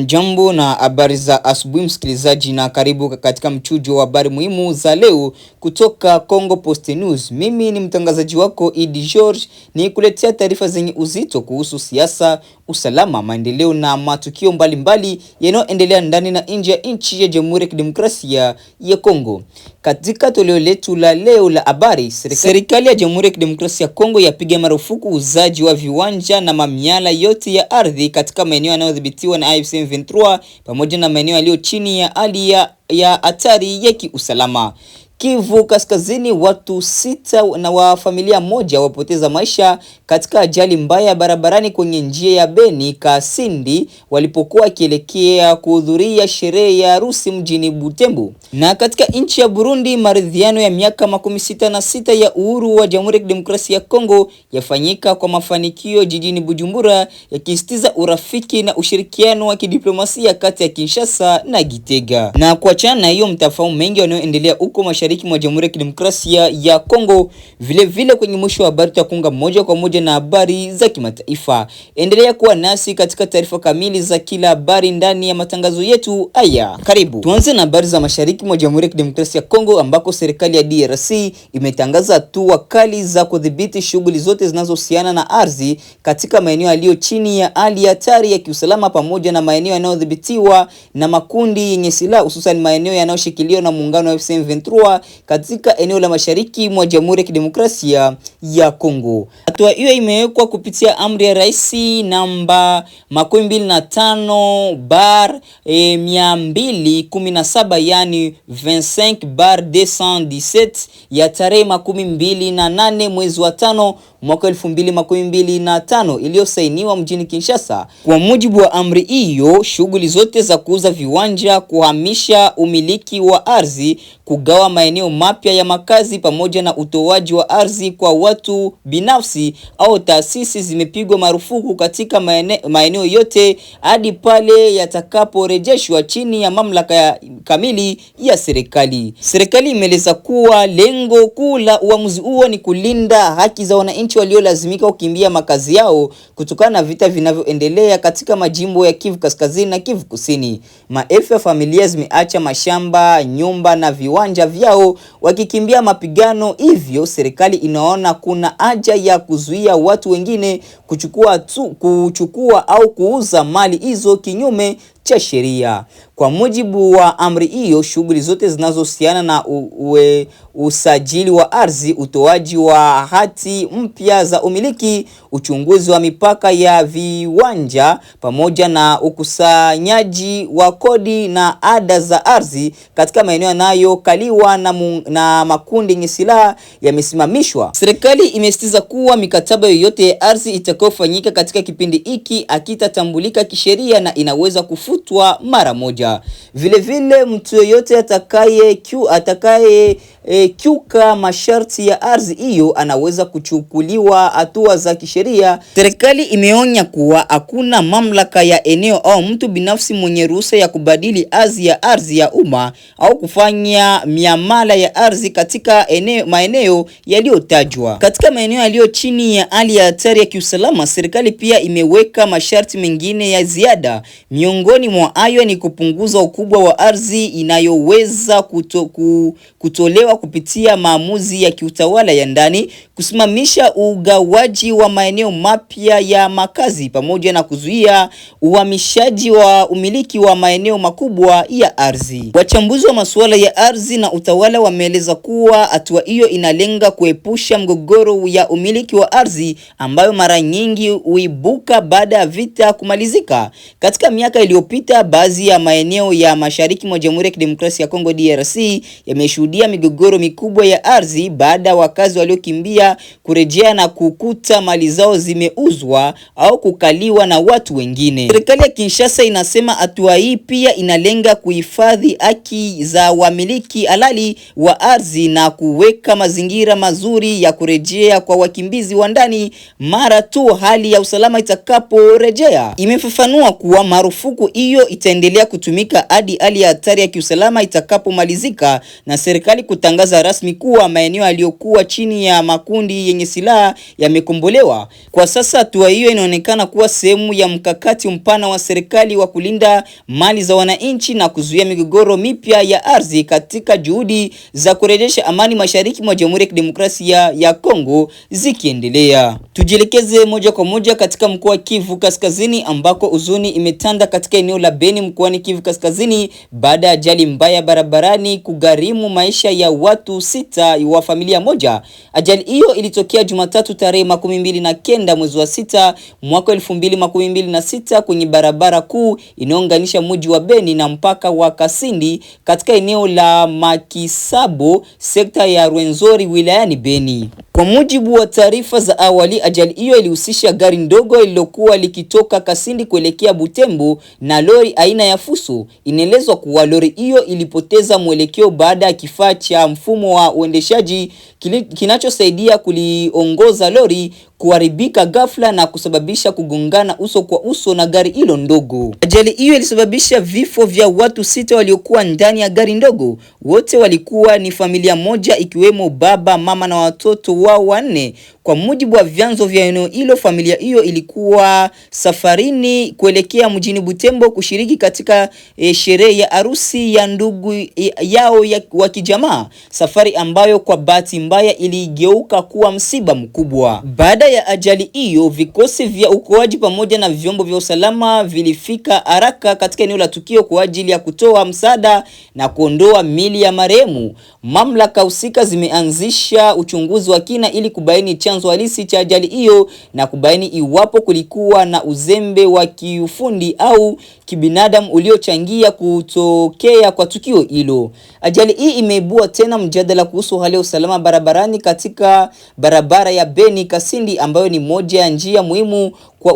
Jambo na habari za asubuhi msikilizaji, na karibu katika mchujo wa habari muhimu za leo kutoka Congo Post News. Mimi ni mtangazaji wako Idi George, ni kuletea taarifa zenye uzito kuhusu siasa, usalama, maendeleo na matukio mbalimbali yanayoendelea ndani na nje ya nchi ya Jamhuri ya Kidemokrasia ya Kongo. Katika toleo letu la leo la habari, serikali ya Jamhuri ya Kidemokrasia ya Kongo yapiga marufuku uzaji wa viwanja na mamiala yote ya ardhi katika maeneo yanayodhibitiwa na AFC M23 pamoja na maeneo yaliyo chini ya hali ya hatari ya kiusalama. Kivu Kaskazini, watu 6 na wa familia moja wapoteza maisha katika ajali mbaya barabarani kwenye njia ya Beni Kasindi walipokuwa wakielekea kuhudhuria sherehe ya harusi mjini Butembo. Na katika nchi ya Burundi, maridhiano ya miaka 66 ya uhuru wa Jamhuri ya Kidemokrasia ya Kongo yafanyika kwa mafanikio jijini Bujumbura, yakisisitiza urafiki na ushirikiano wa kidiplomasia kati ya Kinshasa na Gitega. Na kuachana na hiyo, mtafahamu mengi yanayoendelea huko mashariki mwa Jamhuri ya Kidemokrasia ya Kongo. Vile kwenye mwisho wa habari tutakunga moja kwa moja na habari za kimataifa. Endelea kuwa nasi katika taarifa kamili za kila habari ndani ya matangazo yetu haya. Karibu. Tuanze na habari za mashariki mwa Jamhuri ya Kidemokrasia ya Kongo, ambako serikali ya DRC imetangaza hatua kali za kudhibiti shughuli zote zinazohusiana na ardhi katika maeneo yaliyo chini ya hali ya hatari ya kiusalama pamoja na maeneo yanayodhibitiwa na makundi yenye silaha, hususan maeneo yanayoshikiliwa na muungano wa AFC M23 katika eneo la mashariki mwa Jamhuri ya Kidemokrasia ya Kongo. Hatua hiyo imewekwa kupitia amri ya Rais namba 25/217 yani 25/217 ya tarehe 28 mwezi wa 5 mwaka 2025 iliyosainiwa mjini Kinshasa. Kwa mujibu wa amri hiyo, shughuli zote za kuuza viwanja, kuhamisha umiliki wa ardhi, kugawa maeneo mapya ya makazi pamoja na utoaji wa ardhi kwa watu binafsi au taasisi zimepigwa marufuku katika maeneo yote hadi pale yatakaporejeshwa chini ya mamlaka kamili ya serikali. Serikali imeeleza kuwa lengo kuu la uamuzi huo ni kulinda haki za wananchi waliolazimika kukimbia makazi yao kutokana na vita vinavyoendelea katika majimbo ya Kivu Kaskazini na Kivu Kusini. Maelfu ya familia zimeacha mashamba, nyumba na viwanja vyao wakikimbia mapigano, hivyo serikali inaona kuna haja ya kuzuia watu wengine kuchukua au kuuza mali hizo kinyume cha sheria. Kwa mujibu wa amri hiyo, shughuli zote zinazohusiana na usajili wa ardhi, utoaji wa hati mpya za umiliki, uchunguzi wa mipaka ya viwanja pamoja na ukusanyaji wa kodi na ada za ardhi katika maeneo yanayokaliwa na makundi yenye silaha yamesimamishwa. Serikali imesisitiza kuwa mikataba yoyote ya ardhi itakayofanyika katika kipindi hiki hakitatambulika kisheria na inaweza kufutwa mara moja. Vile mtu yeyote kiuka masharti ya ardhi hiyo anaweza kuchukuliwa hatua za kisheria. Serikali imeonya kuwa hakuna mamlaka ya eneo au mtu binafsi mwenye ruhusa ya kubadili ardhi ya umma au kufanya miamala ya ardhi katika maeneo yaliyotajwa. Katika maeneo yaliyo chini ya hali ya hatari ya kiusalama, serikali pia imeweka masharti mengine ya ziada. Miongoni mwa hayo ni kupunguza ukubwa wa ardhi inayoweza kutolewa kupitia maamuzi ya kiutawala ya ndani, kusimamisha ugawaji wa maeneo mapya ya makazi pamoja na kuzuia uhamishaji wa umiliki wa maeneo makubwa ya ardhi. Wachambuzi wa masuala ya ardhi na utawala wameeleza kuwa hatua hiyo inalenga kuepusha mgogoro ya umiliki wa ardhi ambayo mara nyingi huibuka baada ya vita kumalizika. Katika miaka iliyopita, baadhi ya maeneo ya mashariki mwa Jamhuri ya Kidemokrasia ya Kongo DRC yameshuhudia migogoro mikubwa ya ardhi baada ya wakazi waliokimbia kurejea na kukuta mali zao zimeuzwa au kukaliwa na watu wengine. Serikali ya Kinshasa inasema hatua hii pia inalenga kuhifadhi haki za wamiliki halali wa ardhi na kuweka mazingira mazuri ya kurejea kwa wakimbizi wa ndani mara tu hali ya usalama itakaporejea. Imefafanua kuwa marufuku hiyo itaendelea kutumika hadi hali ya hatari ya kiusalama itakapomalizika na serikali kutangaza rasmi kuwa maeneo yaliyokuwa chini ya makundi yenye silaha yamekombolewa. Kwa sasa hatua hiyo inaonekana kuwa sehemu ya mkakati mpana wa serikali wa kulinda mali za wananchi na kuzuia migogoro mipya ya ardhi katika juhudi za kurejesha amani mashariki mwa Jamhuri ya Kidemokrasia ya Kongo zikiendelea. Tujielekeze moja kwa moja katika mkoa wa Kivu Kaskazini ambako huzuni imetanda katika eneo la Beni mkoani Kivu Kaskazini baada ya ajali mbaya barabarani kugharimu maisha ya watu 6 wa familia moja. Ajali hiyo ilitokea Jumatatu tarehe 29 mwezi wa 6 mwaka 2026 kwenye barabara kuu inayounganisha mji wa Beni na mpaka wa Kasindi katika eneo la Makisabo sekta ya Rwenzori wilayani Beni. Kwa mujibu wa taarifa za awali, ajali hiyo ilihusisha gari ndogo lililokuwa likitoka Kasindi kuelekea Butembo na lori aina ya Fuso. Inaelezwa kuwa lori hiyo ilipoteza mwelekeo baada ya kifaa cha mfumo wa uendeshaji kinachosaidia kuliongoza lori kuharibika ghafla na kusababisha kugongana uso kwa uso na gari hilo ndogo. Ajali hiyo ilisababisha vifo vya watu 6 waliokuwa ndani ya gari ndogo. Wote walikuwa ni familia moja ikiwemo baba, mama na watoto wao 4. Kwa mujibu wa vyanzo vya eneo hilo, familia hiyo ilikuwa safarini kuelekea mjini Butembo kushiriki katika sherehe ya harusi ya ndugu yao wa kijamaa, safari ambayo kwa bahati mbaya iligeuka kuwa msiba mkubwa. Baada ya ajali hiyo, vikosi vya uokoaji pamoja na vyombo vya usalama vilifika haraka katika eneo la tukio kwa ajili ya kutoa msaada na kuondoa mili ya marehemu. Mamlaka husika zimeanzisha uchunguzi wa kina ili kubaini chanzo halisi cha ajali hiyo na kubaini iwapo kulikuwa na uzembe wa kiufundi au kibinadamu uliochangia kutokea kwa tukio hilo. Ajali hii imeibua tena mjadala kuhusu hali ya usalama barabarani katika barabara ya Beni Kasindi ambayo ni moja ya njia muhimu kwa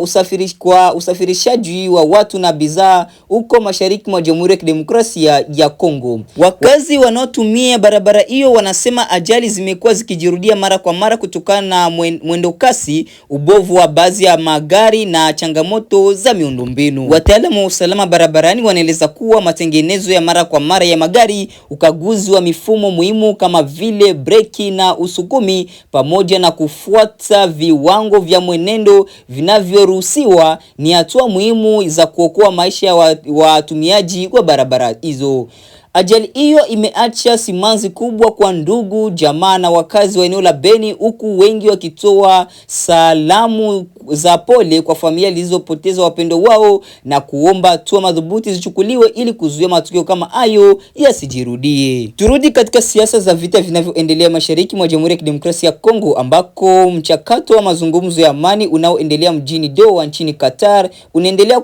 usafirishaji wa watu na bidhaa huko mashariki mwa Jamhuri ya Kidemokrasia ya Kongo. Wakazi wanaotumia barabara hiyo wanasema ajali zimekuwa zikijirudia mara kwa mara kutokana na mwendo kasi, ubovu wa baadhi ya magari na changamoto za miundombinu. Wataalamu wa usalama barabarani wanaeleza kuwa matengenezo ya mara kwa mara ya magari, ukaguzi wa mifumo muhimu kama vile breki na usukumi, pamoja na kufuata viwango vya mwenendo vinavyoruhusiwa ni hatua muhimu za kuokoa maisha ya watumiaji wa barabara hizo. Ajali hiyo imeacha simanzi kubwa kwa ndugu, jamaa na wakazi wa eneo la Beni, huku wengi wakitoa salamu za pole kwa familia zilizopoteza wapendo wao na kuomba hatua madhubuti zichukuliwe ili kuzuia matukio kama hayo yasijirudie. Turudi katika siasa za vita vinavyoendelea mashariki mwa Jamhuri ya Kidemokrasia ya Kongo ambako mchakato wa mazungumzo ya amani unaoendelea mjini Doha nchini Qatar unaendelea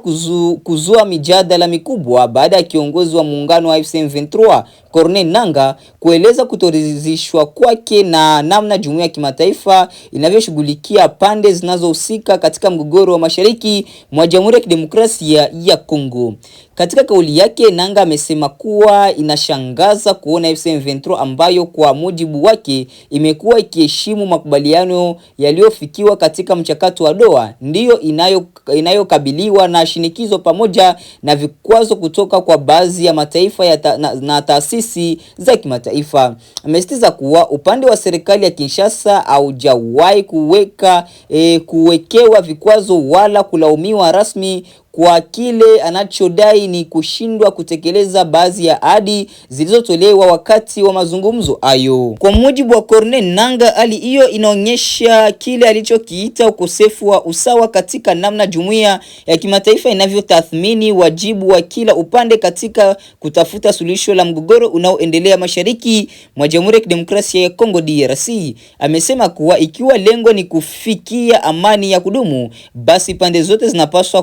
kuzua mijadala mikubwa baada ya kiongozi wa muungano wa M23 Corneille Nangaa kueleza kutoridhishwa kwake na namna jumuiya ya kimataifa inavyoshughulikia pande zinazohusika katika mgogoro wa mashariki mwa Jamhuri ya Kidemokrasia ya Kongo. Katika kauli yake, Nangaa amesema kuwa inashangaza kuona M23 ambayo kwa mujibu wake imekuwa ikiheshimu makubaliano yaliyofikiwa katika mchakato wa Doha ndiyo inayokabiliwa na shinikizo pamoja na vikwazo kutoka kwa baadhi ya mataifa na taasisi za kimataifa. Amesisitiza kuwa upande wa serikali ya Kinshasa haujawahi kuwekewa vikwazo wala kulaumiwa rasmi kwa kile anachodai ni kushindwa kutekeleza baadhi ya ahadi zilizotolewa wakati wa mazungumzo hayo. Kwa mujibu wa Corneille Nangaa, hali hiyo inaonyesha kile alichokiita ukosefu wa usawa katika namna jumuiya ya kimataifa inavyotathmini wajibu wa kila upande katika kutafuta suluhisho la mgogoro unaoendelea mashariki mwa Jamhuri ya Kidemokrasia ya Kongo DRC. Amesema kuwa ikiwa lengo ni kufikia amani ya kudumu, basi pande zote zinapaswa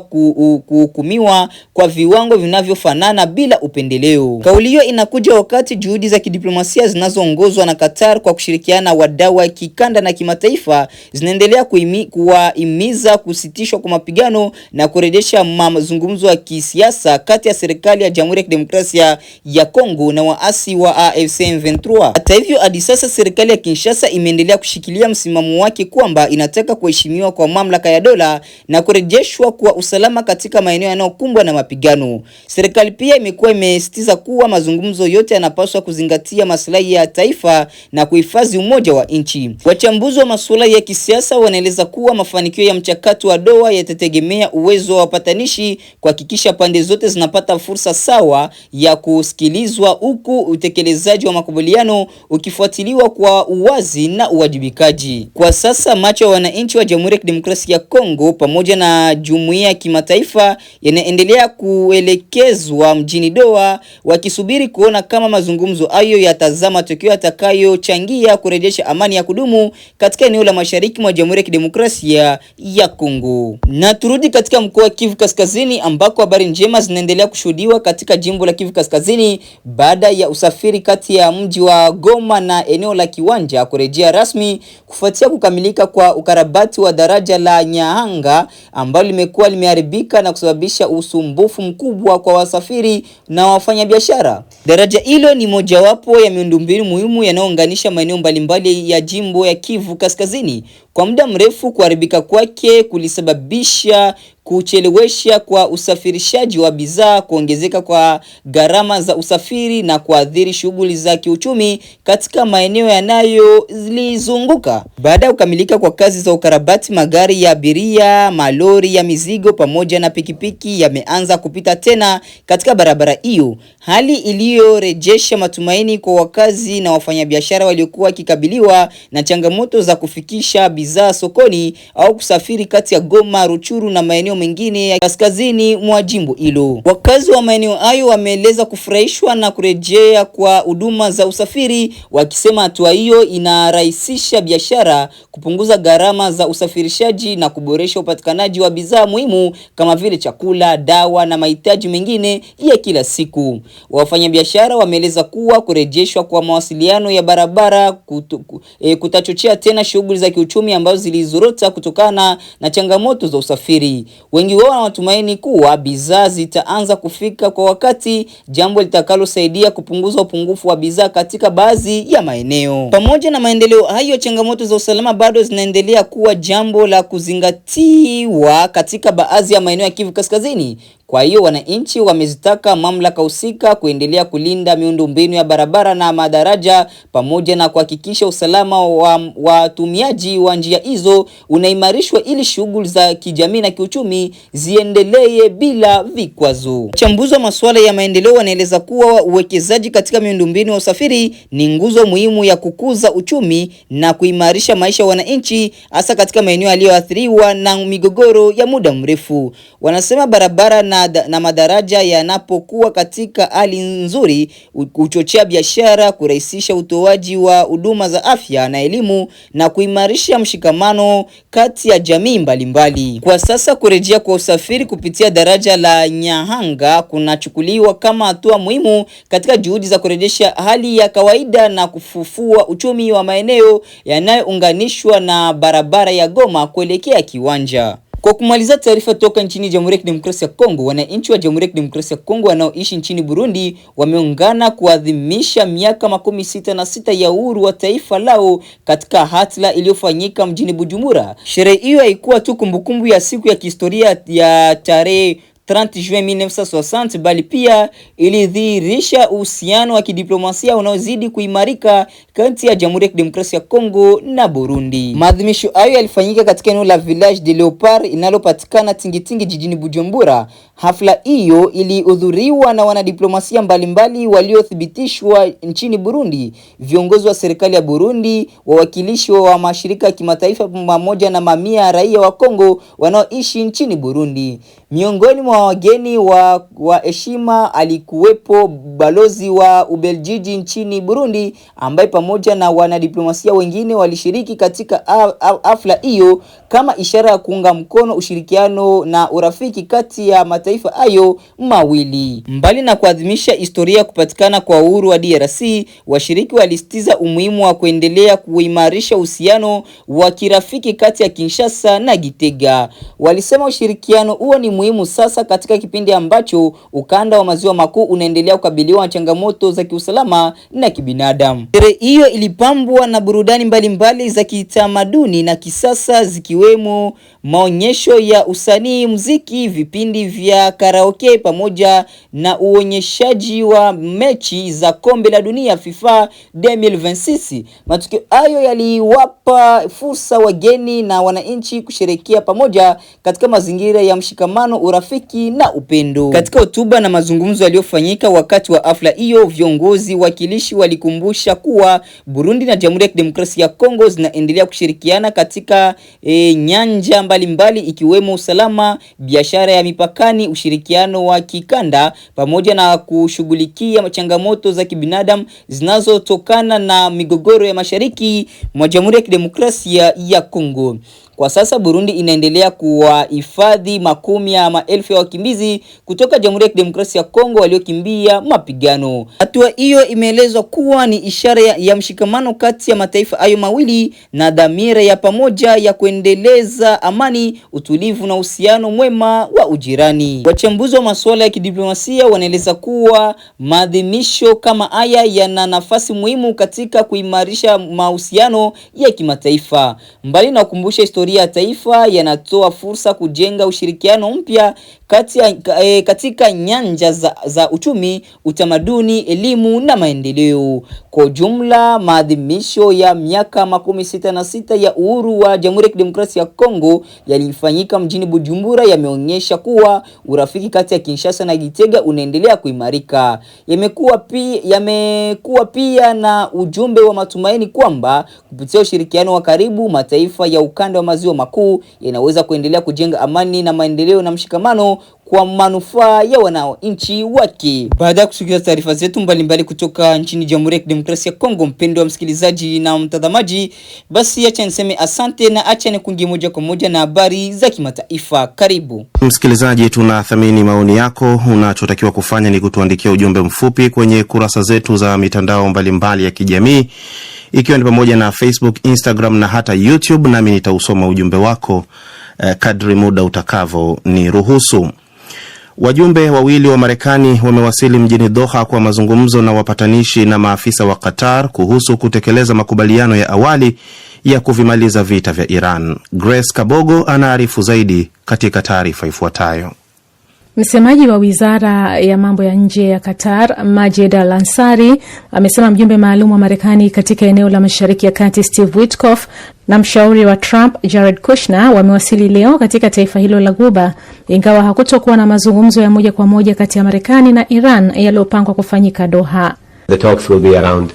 kuhukumiwa kwa viwango vinavyofanana bila upendeleo. Kauli hiyo inakuja wakati juhudi za kidiplomasia zinazoongozwa na Qatar kwa kushirikiana na wadau wa kikanda na kimataifa zinaendelea kuwahimiza kusitishwa kwa mapigano na kurejesha mazungumzo ya kisiasa kati ya serikali ya Jamhuri ya Kidemokrasia ya Kongo na waasi wa AFC M23. Hata hivyo, hadi sasa serikali ya Kinshasa imeendelea kushikilia msimamo wake kwamba inataka kuheshimiwa kwa mamlaka ya dola na kurejeshwa kwa usalama katika katika maeneo yanayokumbwa na mapigano. Serikali pia imekuwa imesisitiza kuwa mazungumzo yote yanapaswa kuzingatia maslahi ya taifa na kuhifadhi umoja wa nchi. Wachambuzi wa masuala ya kisiasa wanaeleza kuwa mafanikio ya mchakato wa Doha yatategemea uwezo wa wapatanishi kuhakikisha pande zote zinapata fursa sawa ya kusikilizwa, huku utekelezaji wa makubaliano ukifuatiliwa kwa uwazi na uwajibikaji. Kwa sasa macho ya wananchi wa Jamhuri ya Kidemokrasia ya Kongo pamoja na jumuiya ya kimataifa yanaendelea kuelekezwa mjini Doha, wakisubiri kuona kama mazungumzo hayo yatazama matokeo yatakayochangia kurejesha amani ya kudumu katika eneo la mashariki mwa Jamhuri ya Kidemokrasia ya Kongo. Na turudi katika mkoa wa Kivu Kaskazini ambako habari njema zinaendelea kushuhudiwa katika jimbo la Kivu Kaskazini baada ya usafiri kati ya mji wa Goma na eneo la Kiwanja kurejea rasmi kufuatia kukamilika kwa ukarabati wa daraja la Nyahanga ambalo limekuwa limeharibika na kusababisha usumbufu mkubwa kwa wasafiri na wafanyabiashara. Daraja hilo ni mojawapo ya miundombinu muhimu yanayounganisha maeneo mbalimbali ya jimbo ya Kivu Kaskazini. Kwa muda mrefu kuharibika kwake kulisababisha kuchelewesha kwa usafirishaji wa bidhaa, kuongezeka kwa gharama za usafiri na kuathiri shughuli za kiuchumi katika maeneo yanayolizunguka. Baada ya kukamilika kwa kazi za ukarabati, magari ya abiria, malori ya mizigo pamoja na pikipiki yameanza kupita tena katika barabara hiyo, hali iliyorejesha matumaini kwa wakazi na wafanyabiashara waliokuwa wakikabiliwa na changamoto za kufikisha bidhaa sokoni au kusafiri kati ya Goma, Ruchuru na maeneo mengine ya kaskazini mwa jimbo hilo. Wakazi wa maeneo hayo wameeleza kufurahishwa na kurejea kwa huduma za usafiri, wakisema hatua hiyo inarahisisha biashara, kupunguza gharama za usafirishaji na kuboresha upatikanaji wa bidhaa muhimu kama vile chakula, dawa na mahitaji mengine ya kila siku. Wafanyabiashara wameeleza kuwa kurejeshwa kwa mawasiliano ya barabara kutachochea tena shughuli za kiuchumi ambazo zilizorota kutokana na changamoto za usafiri. Wengi wao wanatumaini kuwa bidhaa zitaanza kufika kwa wakati, jambo litakalosaidia kupunguza upungufu wa bidhaa katika baadhi ya maeneo. Pamoja na maendeleo hayo, changamoto za usalama bado zinaendelea kuwa jambo la kuzingatiwa katika baadhi ya maeneo ya Kivu Kaskazini. Kwa hiyo wananchi wamezitaka mamlaka husika kuendelea kulinda miundombinu ya barabara na madaraja pamoja na kuhakikisha usalama wa watumiaji wa njia hizo unaimarishwa ili shughuli za kijamii na kiuchumi ziendelee bila vikwazo. Wachambuzi wa masuala ya maendeleo wanaeleza kuwa uwekezaji katika miundombinu ya usafiri ni nguzo muhimu ya kukuza uchumi na kuimarisha maisha ya wananchi, hasa katika maeneo yaliyoathiriwa na migogoro ya muda mrefu. Wanasema barabara na madaraja yanapokuwa katika hali nzuri, kuchochea biashara, kurahisisha utoaji wa huduma za afya na elimu na kuimarisha mshikamano kati ya jamii mbalimbali. Kwa sasa kurejea kwa usafiri kupitia daraja la Nyahanga kunachukuliwa kama hatua muhimu katika juhudi za kurejesha hali ya kawaida na kufufua uchumi wa maeneo yanayounganishwa na barabara ya Goma kuelekea Kiwanja. Kwa kumaliza taarifa toka nchini Jamhuri ya Kidemokrasia ya Kongo, wananchi wa Jamhuri ya Kidemokrasia ya Kongo wanaoishi nchini Burundi wameungana kuadhimisha miaka 66 ya uhuru wa taifa lao katika hafla iliyofanyika mjini Bujumbura. Sherehe hiyo haikuwa tu kumbukumbu ya siku ya kihistoria ya tarehe 30 Juin 1960 bali pia ilidhihirisha uhusiano wa kidiplomasia unaozidi kuimarika kati ya Jamhuri ya Kidemokrasia ya Kongo na Burundi. Maadhimisho hayo yalifanyika katika eneo la Village de Leopard inalopatikana Tingitingi jijini Bujumbura. Hafla hiyo ilihudhuriwa na wanadiplomasia mbalimbali waliothibitishwa nchini Burundi, viongozi wa serikali ya Burundi, wawakilishi wa mashirika ya kimataifa pamoja na mamia ya raia wa Kongo wanaoishi nchini Burundi. Miongoni mwa wageni wa heshima alikuwepo balozi wa Ubeljiji nchini Burundi, ambaye pamoja na wanadiplomasia wengine walishiriki katika hafla hiyo kama ishara ya kuunga mkono ushirikiano na urafiki kati ya mataifa hayo mawili. Mbali na kuadhimisha historia kupatikana kwa uhuru wa DRC, washiriki walisitiza umuhimu wa kuendelea kuimarisha uhusiano wa kirafiki kati ya Kinshasa na Gitega. Walisema ushirikiano huo ni muhimu muhimu sasa katika kipindi ambacho ukanda wa maziwa makuu unaendelea kukabiliwa na changamoto za kiusalama na kibinadamu. Sherehe hiyo ilipambwa na burudani mbalimbali za kitamaduni na kisasa zikiwemo maonyesho ya usanii, muziki, vipindi vya karaoke pamoja na uonyeshaji wa mechi za kombe la dunia FIFA 2026. Matukio hayo yaliwapa fursa wageni na wananchi kusherehekea pamoja katika mazingira ya mshikamano, urafiki na upendo. Katika hotuba na mazungumzo yaliyofanyika wakati wa hafla hiyo, viongozi wakilishi walikumbusha kuwa Burundi na Jamhuri ya Kidemokrasia ya Kongo zinaendelea kushirikiana katika nyanja mbalimbali ikiwemo usalama, biashara ya mipakani, ushirikiano wa kikanda pamoja na kushughulikia changamoto za kibinadamu zinazotokana na migogoro ya mashariki mwa Jamhuri ya Kidemokrasia ya Kongo. Kwa sasa Burundi inaendelea kuwahifadhi makumi ya maelfu ya wakimbizi kutoka Jamhuri ya Kidemokrasia ya Kongo waliokimbia mapigano. Hatua hiyo imeelezwa kuwa ni ishara ya mshikamano kati ya mataifa hayo mawili na dhamira ya pamoja ya kuendeleza amani, utulivu na uhusiano mwema wa ujirani. Wachambuzi wa masuala ya kidiplomasia wanaeleza kuwa maadhimisho kama haya yana nafasi muhimu katika kuimarisha mahusiano ya kimataifa. Mbali na kukumbusha historia ya taifa, yanatoa fursa kujenga ushirikiano mpya katika nyanja za uchumi, utamaduni, elimu na maendeleo. Kwa jumla, maadhimisho ya miaka 66 ya uhuru wa Jamhuri ya Kidemokrasia ya Kongo yalifanyika mjini Bujumbura yameonyesha kuwa urafiki kati ya Kinshasa na Gitega unaendelea kuimarika. Yamekuwa pia na ujumbe wa matumaini kwamba kupitia ushirikiano wa karibu, mataifa ya ukanda wa maziwa makuu yanaweza kuendelea kujenga amani na maendeleo na mshikamano kwa manufaa ya wananchi wake. Baada ya kusikia taarifa zetu mbalimbali kutoka nchini Jamhuri ya Kidemokrasia ya Kongo, mpendo wa msikilizaji na mtazamaji, basi acha niseme asante na acha nikungie moja kwa moja na habari za kimataifa. Karibu msikilizaji, tunathamini maoni yako. Unachotakiwa kufanya ni kutuandikia ujumbe mfupi kwenye kurasa zetu za mitandao mbalimbali ya kijamii, ikiwa ni pamoja na Facebook, Instagram na hata YouTube, nami nitausoma ujumbe wako kadri muda utakavyo ni ruhusu. Wajumbe wawili wa Marekani wamewasili mjini Doha kwa mazungumzo na wapatanishi na maafisa wa Qatar kuhusu kutekeleza makubaliano ya awali ya kuvimaliza vita vya Iran. Grace Kabogo anaarifu zaidi katika taarifa ifuatayo. Msemaji wa Wizara ya Mambo ya Nje ya Qatar, Majed Al-Ansari, amesema mjumbe maalum wa Marekani katika eneo la Mashariki ya Kati Steve Witkoff na mshauri wa Trump Jared Kushner wamewasili leo katika taifa hilo la Ghuba, ingawa hakutokuwa na mazungumzo ya moja kwa moja kati ya Marekani na Iran yaliyopangwa kufanyika Doha. The talks will be around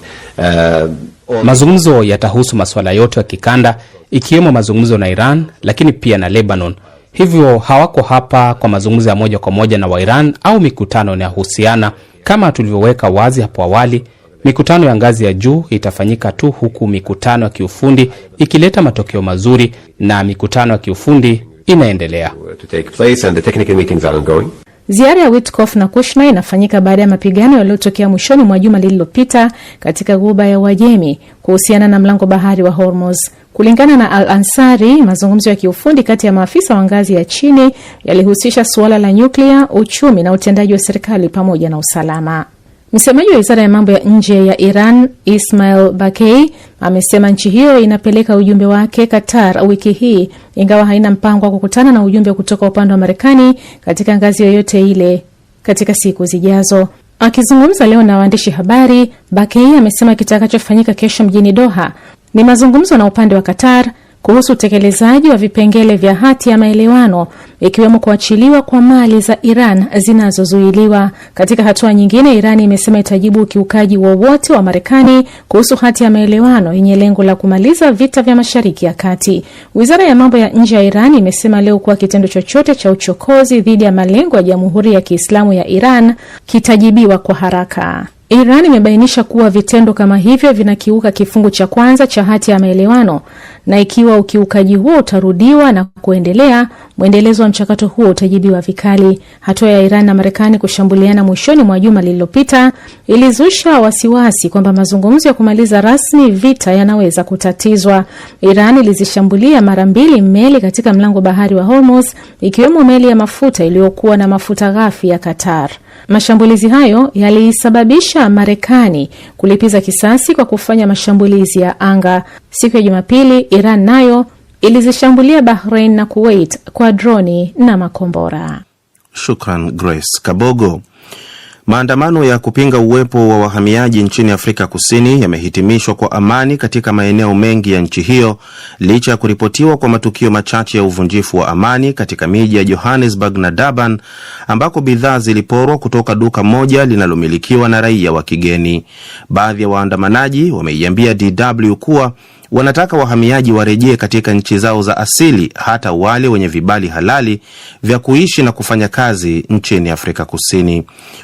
mazungumzo yatahusu masuala yote ya kikanda, ikiwemo mazungumzo na Iran lakini pia na Lebanon. Hivyo hawako hapa kwa mazungumzo ya moja kwa moja na wa Iran au mikutano inayohusiana. Kama tulivyoweka wazi hapo awali, mikutano ya ngazi ya juu itafanyika tu huku mikutano ya kiufundi ikileta matokeo mazuri, na mikutano ya kiufundi inaendelea. Ziara ya Witkoff na Kushner inafanyika baada ya mapigano yaliyotokea mwishoni mwa juma lililopita katika Ghuba ya Uajemi kuhusiana na mlango bahari wa Hormuz. Kulingana na Al-Ansari, mazungumzo ya kiufundi kati ya maafisa wa ngazi ya chini yalihusisha suala la nyuklia, uchumi na utendaji wa serikali pamoja na usalama. Msemaji wa Wizara ya Mambo ya Nje ya Iran, Ismail Bakei, amesema nchi hiyo inapeleka ujumbe wake Qatar wiki hii, ingawa haina mpango wa kukutana na ujumbe kutoka upande wa Marekani katika ngazi yoyote ile katika siku zijazo. Akizungumza leo na waandishi habari, Bakei amesema kitakachofanyika kesho mjini Doha ni mazungumzo na upande wa Qatar kuhusu utekelezaji wa vipengele vya hati ya maelewano, ikiwemo kuachiliwa kwa mali za Iran zinazozuiliwa. Katika hatua nyingine, Iran imesema itajibu ukiukaji wowote wa Marekani kuhusu hati ya maelewano yenye lengo la kumaliza vita vya Mashariki ya Kati. Wizara ya Mambo ya Nje ya Iran imesema leo kuwa kitendo chochote cha uchokozi dhidi ya malengo ya Jamhuri ya Kiislamu ya Iran kitajibiwa kwa haraka. Iran imebainisha kuwa vitendo kama hivyo vinakiuka kifungu cha kwanza cha hati ya maelewano, na ikiwa ukiukaji huo utarudiwa na kuendelea, mwendelezo wa mchakato huo utajibiwa vikali. Hatua ya Iran na Marekani kushambuliana mwishoni mwa juma lililopita ilizusha wasiwasi kwamba mazungumzo ya kumaliza rasmi vita yanaweza kutatizwa. Iran ilizishambulia mara 2 meli katika mlango bahari wa Hormuz, ikiwemo meli ya mafuta iliyokuwa na mafuta ghafi ya Qatar. Mashambulizi hayo yalisababisha Marekani kulipiza kisasi kwa kufanya mashambulizi ya anga. Siku ya Jumapili, Iran nayo ilizishambulia Bahrain na Kuwait kwa droni na makombora. Shukran Grace Kabogo. Maandamano ya kupinga uwepo wa wahamiaji nchini Afrika Kusini yamehitimishwa kwa amani katika maeneo mengi ya nchi hiyo, licha ya kuripotiwa kwa matukio machache ya uvunjifu wa amani katika miji ya Johannesburg na Durban, ambako bidhaa ziliporwa kutoka duka moja linalomilikiwa na raia wa kigeni. Baadhi ya waandamanaji wameiambia DW kuwa wanataka wahamiaji warejee katika nchi zao za asili, hata wale wenye vibali halali vya kuishi na kufanya kazi nchini Afrika Kusini.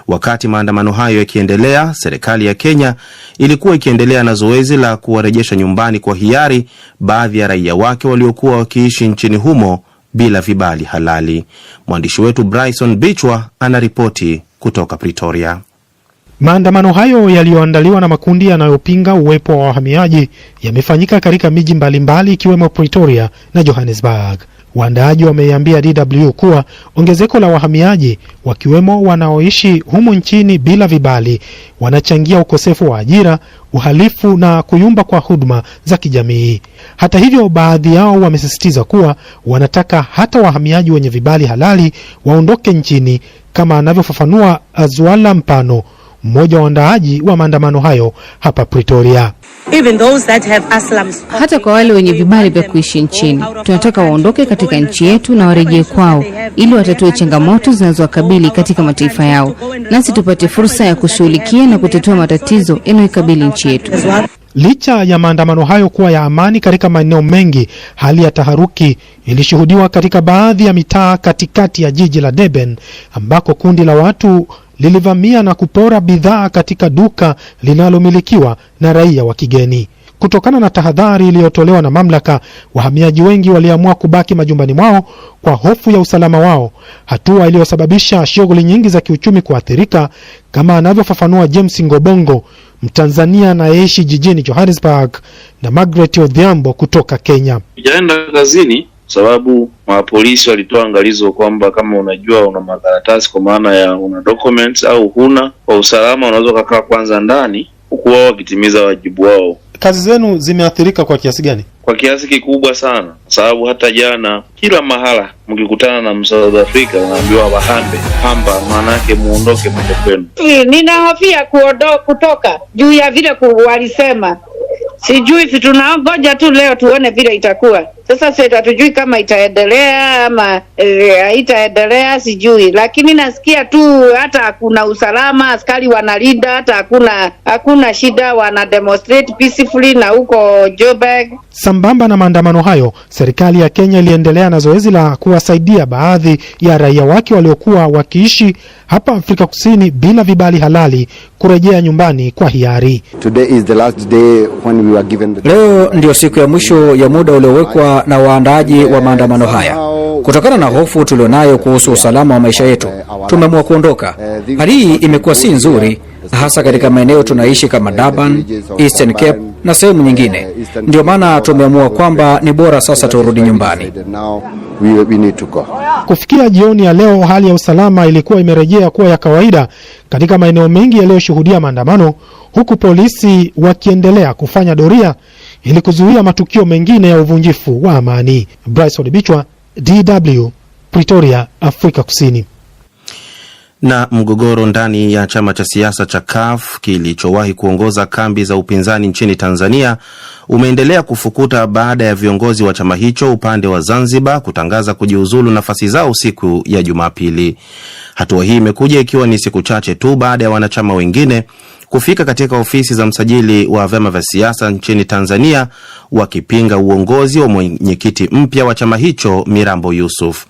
Wakati maandamano hayo yakiendelea, serikali ya Kenya ilikuwa ikiendelea na zoezi la kuwarejesha nyumbani kwa hiari baadhi ya raia wake waliokuwa wakiishi nchini humo bila vibali halali. Mwandishi wetu Bryson Bichwa anaripoti kutoka Pretoria. Maandamano hayo yaliyoandaliwa na makundi yanayopinga uwepo wa wahamiaji yamefanyika katika miji mbalimbali ikiwemo Pretoria na Johannesburg. Waandaaji wameiambia DW kuwa ongezeko la wahamiaji, wakiwemo wanaoishi humo nchini bila vibali, wanachangia ukosefu wa ajira, uhalifu na kuyumba kwa huduma za kijamii. Hata hivyo, baadhi yao wamesisitiza kuwa wanataka hata wahamiaji wenye vibali halali waondoke nchini, kama anavyofafanua Azwala Mpano, mmoja wa waandaaji wa maandamano hayo hapa Pretoria. Hata kwa wale wenye vibali vya kuishi nchini, tunataka waondoke katika nchi yetu na warejee kwao, ili watatue changamoto zinazowakabili katika mataifa yao, nasi tupate fursa ya kushughulikia na kutatua matatizo yanayokabili nchi yetu. Licha ya maandamano hayo kuwa ya amani katika maeneo mengi, hali ya taharuki ilishuhudiwa katika baadhi ya mitaa katikati ya jiji la Durban, ambako kundi la watu lilivamia na kupora bidhaa katika duka linalomilikiwa na raia wa kigeni. Kutokana na tahadhari iliyotolewa na mamlaka, wahamiaji wengi waliamua kubaki majumbani mwao kwa hofu ya usalama wao, hatua iliyosababisha shughuli nyingi za kiuchumi kuathirika, kama anavyofafanua James Ngobongo, Mtanzania anayeishi jijini Johannesburg, na Margaret Odhiambo kutoka Kenya. Sijaenda kazini sababu mapolisi walitoa angalizo kwamba kama unajua una makaratasi, kwa maana ya una documents au huna, kwa usalama unaweza kukaa kwanza ndani, huku wao wakitimiza wajibu wao. Kazi zenu zimeathirika kwa kiasi gani? Kwa kiasi kikubwa sana, sababu hata jana kila mahala mkikutana na South Africa unaambiwa wahambe hamba, maana yake muondoke mwende kwenu. Ninahofia kutoka juu ya vile walisema. Sijui, tunaongoja tu leo tuone vile itakuwa. Sasa sasa hatujui kama itaendelea ama haitaendelea, sijui, lakini nasikia tu hata hakuna usalama, askari wanalinda, hata hakuna shida, wana demonstrate peacefully na huko Joburg. Sambamba na maandamano hayo, serikali ya Kenya iliendelea na zoezi la kuwasaidia baadhi ya raia wake waliokuwa wakiishi hapa Afrika Kusini bila vibali halali kurejea nyumbani kwa hiari. Leo ndio siku ya mwisho ya muda uliowekwa na waandaaji wa maandamano haya. Kutokana na hofu tulionayo kuhusu usalama wa maisha yetu, tumeamua kuondoka. Hali hii imekuwa si nzuri, hasa katika maeneo tunaishi kama Durban, Eastern Cape na sehemu nyingine. Ndio maana tumeamua kwamba ni bora sasa turudi nyumbani. Kufikia jioni ya leo, hali ya usalama ilikuwa imerejea kuwa ya kawaida katika maeneo mengi yaliyoshuhudia maandamano, huku polisi wakiendelea kufanya doria ili kuzuia matukio mengine ya uvunjifu wa amani. Bryson Bichwa, DW, Pretoria, Afrika Kusini. Na mgogoro ndani ya chama cha siasa cha CUF kilichowahi kuongoza kambi za upinzani nchini Tanzania umeendelea kufukuta baada ya viongozi wa chama hicho upande wa Zanzibar kutangaza kujiuzulu nafasi zao siku ya Jumapili. Hatua hii imekuja ikiwa ni siku chache tu baada ya wanachama wengine kufika katika ofisi za msajili wa vyama vya siasa nchini Tanzania wakipinga uongozi wa mwenyekiti mpya wa chama hicho Mirambo Yusuf.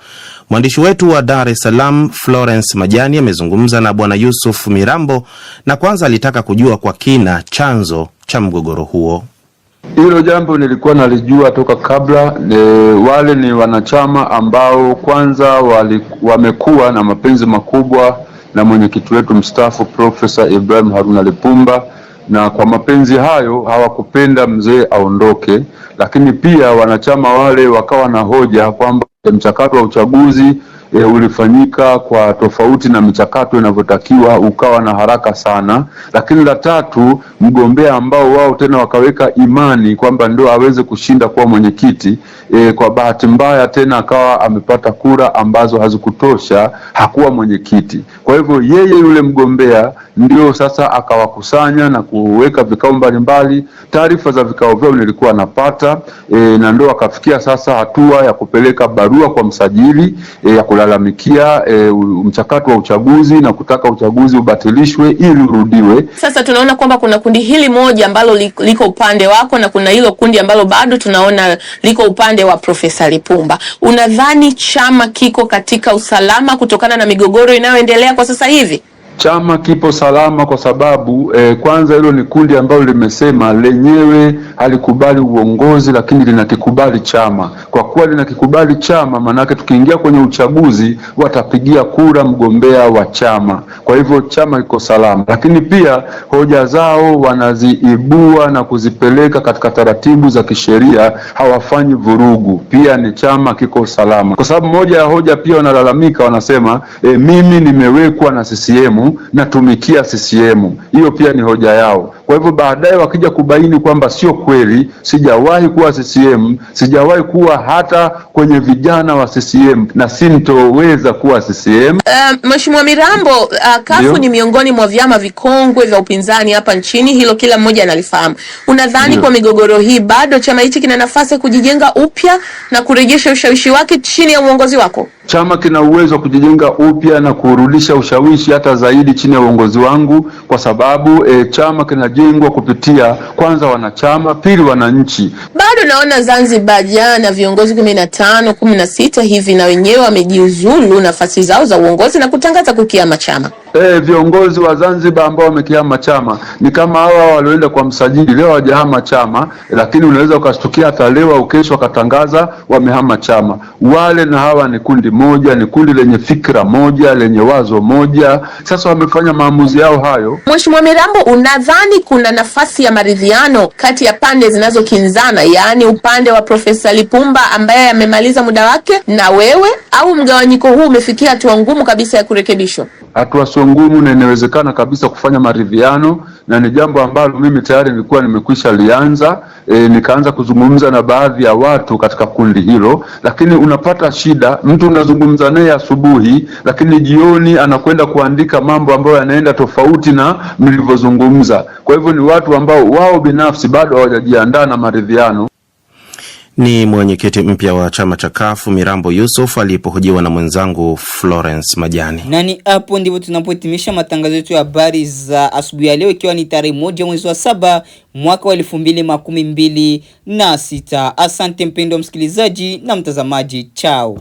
Mwandishi wetu wa Dar es Salaam Florence Majani amezungumza na bwana Yusuf Mirambo na kwanza alitaka kujua kwa kina chanzo cha mgogoro huo. Hilo jambo nilikuwa nalijua toka kabla. Wale ni wanachama ambao kwanza wamekuwa na mapenzi makubwa na mwenyekiti wetu mstaafu Profesa Ibrahim Haruna Lipumba, na kwa mapenzi hayo hawakupenda mzee aondoke, lakini pia wanachama wale wakawa na hoja kwamba mchakato wa uchaguzi ulifanyika kwa tofauti na michakato inavyotakiwa, ukawa na haraka sana. Lakini la tatu, mgombea ambao wao tena wakaweka imani kwamba ndio aweze kushinda kuwa mwenyekiti, kwa bahati mbaya tena akawa amepata kura ambazo hazikutosha, hakuwa mwenyekiti. Kwa hivyo yeye yule mgombea ndio sasa akawakusanya na kuweka vikao mbalimbali. Taarifa za vikao vyao nilikuwa napata, na ndio akafikia sasa hatua ya kupeleka barua kwa msajili ya kulalamikia mchakato wa uchaguzi na kutaka uchaguzi ubatilishwe ili urudiwe. Sasa tunaona kwamba kuna kundi hili moja ambalo liko upande wako na kuna hilo kundi ambalo bado tunaona liko upande wa Profesa Lipumba. Unadhani chama kiko katika usalama kutokana na migogoro inayoendelea kwa sasa hivi? Chama kipo salama kwa sababu kwanza hilo ni kundi ambalo limesema lenyewe halikubali uongozi, lakini linakikubali chama. Kwa kuwa linakikubali chama, manake tukiingia kwenye uchaguzi watapigia kura mgombea wa chama. Kwa hivyo chama iko salama, lakini pia hoja zao wanaziibua na kuzipeleka katika taratibu za kisheria, hawafanyi vurugu. Pia ni chama kiko salama, kwa sababu moja ya hoja pia wanalalamika, wanasema mimi nimewekwa na CCM, natumikia CCM. Hiyo pia ni hoja yao. Kwa hivyo baadaye wakija kubaini kwamba sio kweli, sijawahi kuwa CCM, sijawahi kuwa hata kwenye vijana wa CCM na sintoweza kuwa CCM. Mheshimiwa Mirambo, CUF ni miongoni mwa vyama vikongwe vya upinzani hapa nchini, hilo kila mmoja analifahamu. Unadhani kwa migogoro hii bado chama hichi kina nafasi kujijenga upya na kurejesha ushawishi wake chini ya uongozi wako? Chama kina uwezo wa kujijenga upya na kurudisha ushawishi hata zaidi chini ya uongozi wangu, kwa sababu chama kinajengwa kupitia kwanza wanachama, pili wananchi. Bado naona Zanzibar jana viongozi 15, 16 hivi na wenyewe wamejiuzulu nafasi zao za uongozi na kutangaza kukiama chama. Viongozi wa Zanzibar ambao wamekihama chama ni kama hawa walioenda kwa msajili, leo hawajahama chama, lakini unaweza ukashtukia hata leo au kesho wakatangaza wamehama chama. Wale na hawa ni kundi moja, ni kundi lenye fikra moja, lenye wazo moja. Sasa wamefanya maamuzi yao hayo. Mheshimiwa Mirambo, unadhani kuna nafasi ya maridhiano kati ya pande zinazokinzana, yaani upande wa Profesa Lipumba ambaye amemaliza muda wake na wewe, au mgawanyiko huu umefikia hatua ngumu kabisa ya kurekebishwa? Hatua sio ngumu na inawezekana kabisa kufanya maridhiano, na ni jambo ambalo mimi tayari nilikuwa nimekwisha lianza. Nikaanza kuzungumza na baadhi ya watu katika kundi hilo, lakini unapata shida, mtu unazungumza naye asubuhi lakini jioni anakwenda kuandika mambo ambayo yanaenda tofauti na mlivyozungumza. Kwa hivyo ni watu ambao wao binafsi bado hawajajiandaa na maridhiano. Ni mwenyekiti mpya wa chama cha CUF Mirambo Yusuf alipohojiwa na mwenzangu Florence Majani. Nani hapo ndivyo tunapohitimisha matangazo yetu ya habari za asubuhi ya leo, ikiwa ni tarehe 1 mwezi wa 7 mwaka wa 2026. Asante mpendwa msikilizaji na mtazamaji, chao.